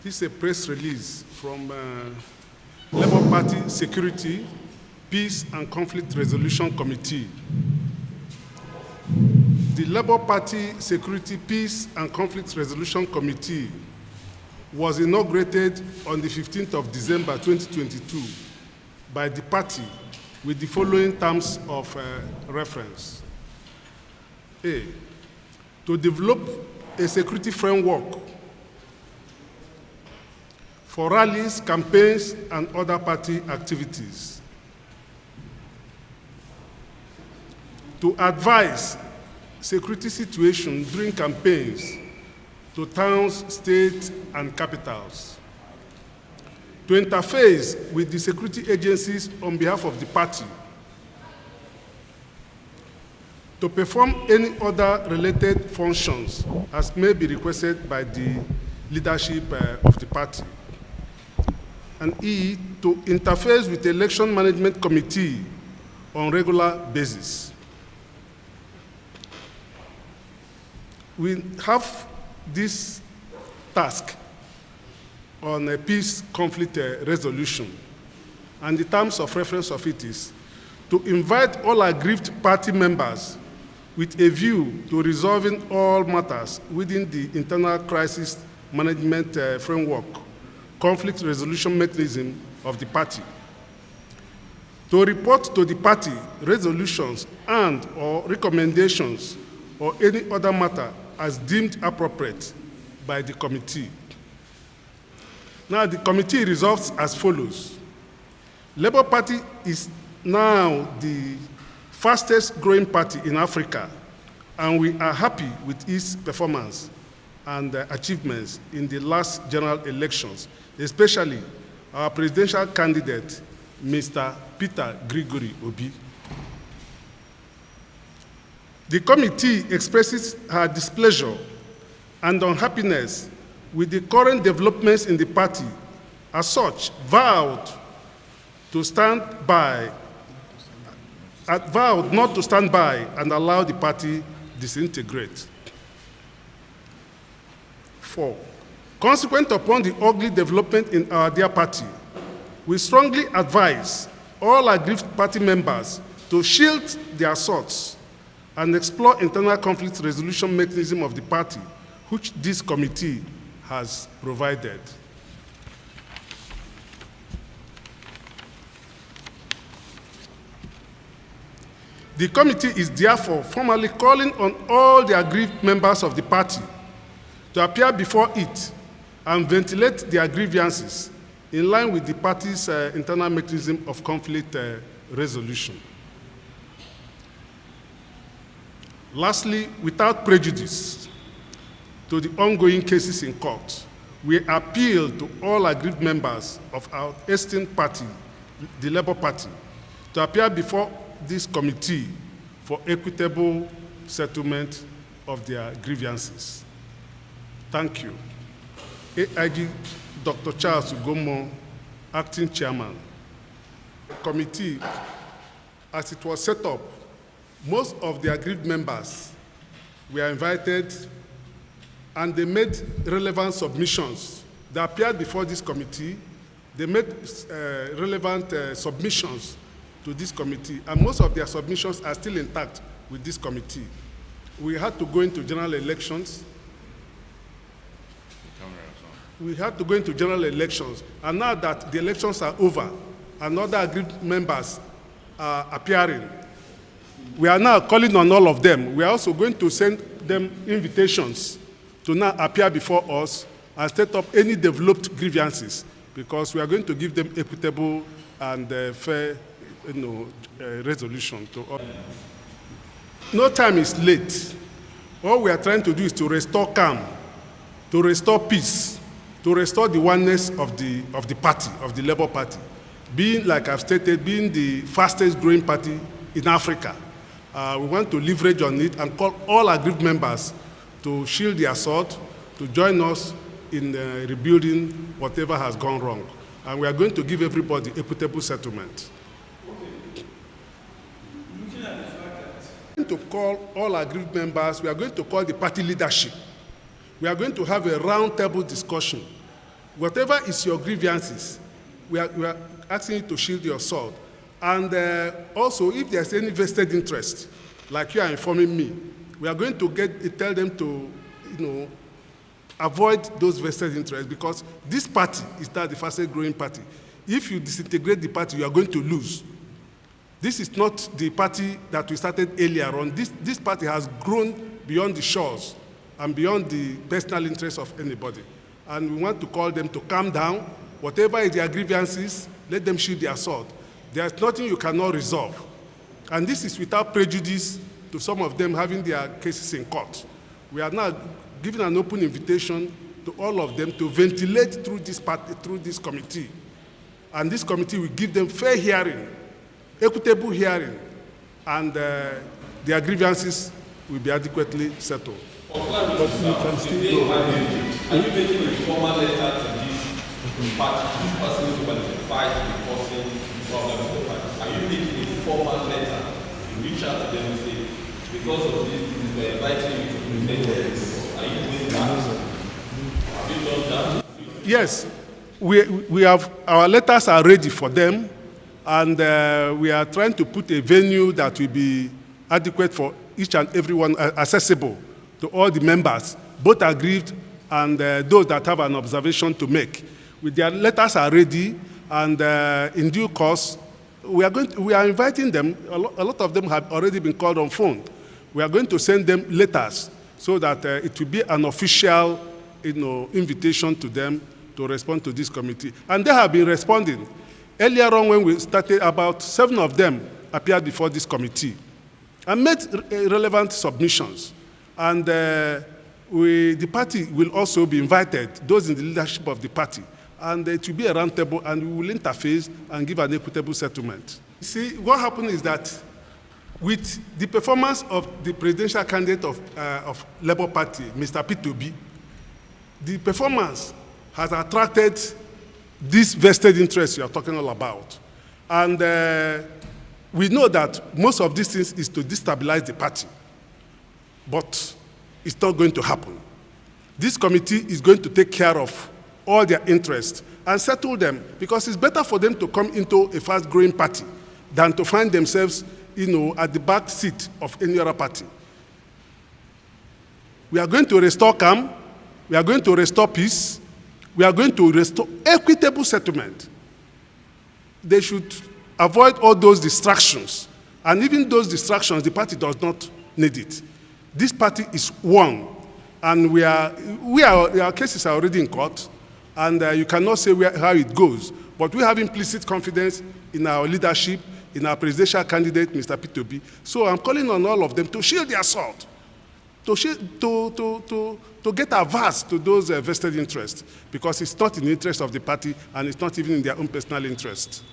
This is a press release from Labour Party Security, Peace and Conflict Resolution Committee. The Labour Party Security, Peace and Conflict Resolution Committee was inaugurated on the 15th of December 2022 by the party with the following terms of reference. A, to develop a security framework for rallies, campaigns, and other party activities. To advise security situation during campaigns to towns, states, and capitals. To interface with the security agencies on behalf of the party. To perform any other related functions as may be requested by the leadership of the party. And E, to interface with the Election Management Committee on regular basis. We have this task on a peace conflict resolution, and the terms of reference of it is to invite all aggrieved party members with a view to resolving all matters within the internal crisis management framework, conflict resolution mechanism of the party. To report to the party resolutions and or recommendations or any other matter as deemed appropriate by the committee. Now, the committee resolves as follows. Labour Party is now the fastest growing party in Africa, and we are happy with its performance and achievements in the last general elections, especially our presidential candidate, Mr. Peter Gregory Obi. The committee expresses her displeasure and unhappiness with the current developments in the party, as such, vowed not to stand by and allow the party disintegrate. 4, consequent upon the ugly development in our dear party, we strongly advise all aggrieved party members to shield their thoughts and explore internal conflict resolution mechanism of the party, which this committee has provided. The committee is therefore formally calling on all the aggrieved members of the party to appear before it and ventilate their grievances in line with the party's internal mechanism of conflict resolution. Lastly, without prejudice to the ongoing cases in court, we appeal to all aggrieved members of our esteemed party, the Labour Party, to appear before this committee for equitable settlement of their grievances. Thank you. AIG Dr. Charles Ugomo, Acting Chairman. The committee, as it was set up, most of the aggrieved members were invited and they made relevant submissions. They appeared before this committee, they made relevant submissions to this committee, and most of their submissions are still intact with this committee. We had to go into general elections. And now that the elections are over and other aggrieved members are appearing, we are now calling on all of them. We are also going to send them invitations to now appear before us and set up any developed grievances, because we are going to give them equitable and fair resolution to all. No time is late. All we are trying to do is to restore calm, to restore peace, to restore the oneness of the party, of the Labour Party, being, like I've stated, being the fastest growing party in Africa. We want to leverage on it and call all aggrieved members to shield their sword, to join us in rebuilding whatever has gone wrong. And we are going to give everybody equitable settlement. To call all aggrieved members, we are going to call the party leadership. We are going to have a roundtable discussion Whatever is your grievances, we are asking you to shield your sword. And also, if there's any vested interest, like you are informing me, we are going to tell them to, avoid those vested interests, because this party is not the fastest growing party. If you disintegrate the party, you are going to lose. This is not the party that we started earlier on. This party has grown beyond the shores and beyond the personal interests of anybody. And we want to call them to calm down. Whatever is their grievances, let them shield their sword. There's nothing you cannot resolve. And this is without prejudice to some of them having their cases in court. We are now giving an open invitation to all of them to ventilate through this party, through this committee. And this committee will give them fair hearing, equitable hearing, and their grievances will be adequately settled. But you can still go. Are you making a formal letter to this party, this person who qualified the causing problem of the party? Are you making a formal letter to reach out to them and say, because of this, we're inviting you to present this? Are you doing that? Have you done that? Yes, we have, our letters are ready for them, and we are trying to put a venue that will be adequate for each and everyone, accessible to all the members, both aggrieved and those that have an observation to make. Their letters are ready, and in due course, we are inviting them. A lot of them have already been called on phone. We are going to send them letters so that it will be an official, invitation to them to respond to this committee. And they have been responding. Earlier on, when we started, about 7 of them appeared before this committee and made relevant submissions. And the party will also be invited, those in the leadership of the party, and it will be a round table, and we will interface and give an equitable settlement. See, what happened is that with the performance of the presidential candidate of Labour Party, Mr. P2B, the performance has attracted this vested interest you are talking all about. And we know that most of these things is to destabilize the party. But it's not going to happen. This committee is going to take care of all their interests and settle them, because it's better for them to come into a fast-growing party than to find themselves, at the back seat of any other party. We are going to restore calm. We are going to restore peace. We are going to restore equitable settlement. They should avoid all those distractions. And even those distractions, the party does not need it. This party is one, and our cases are already in court, and you cannot say how it goes. But we have implicit confidence in our leadership, in our presidential candidate, Mr. P2B. So I'm calling on all of them to shield their sword, to get averse to those vested interests, because it's not in the interest of the party, and it's not even in their own personal interest.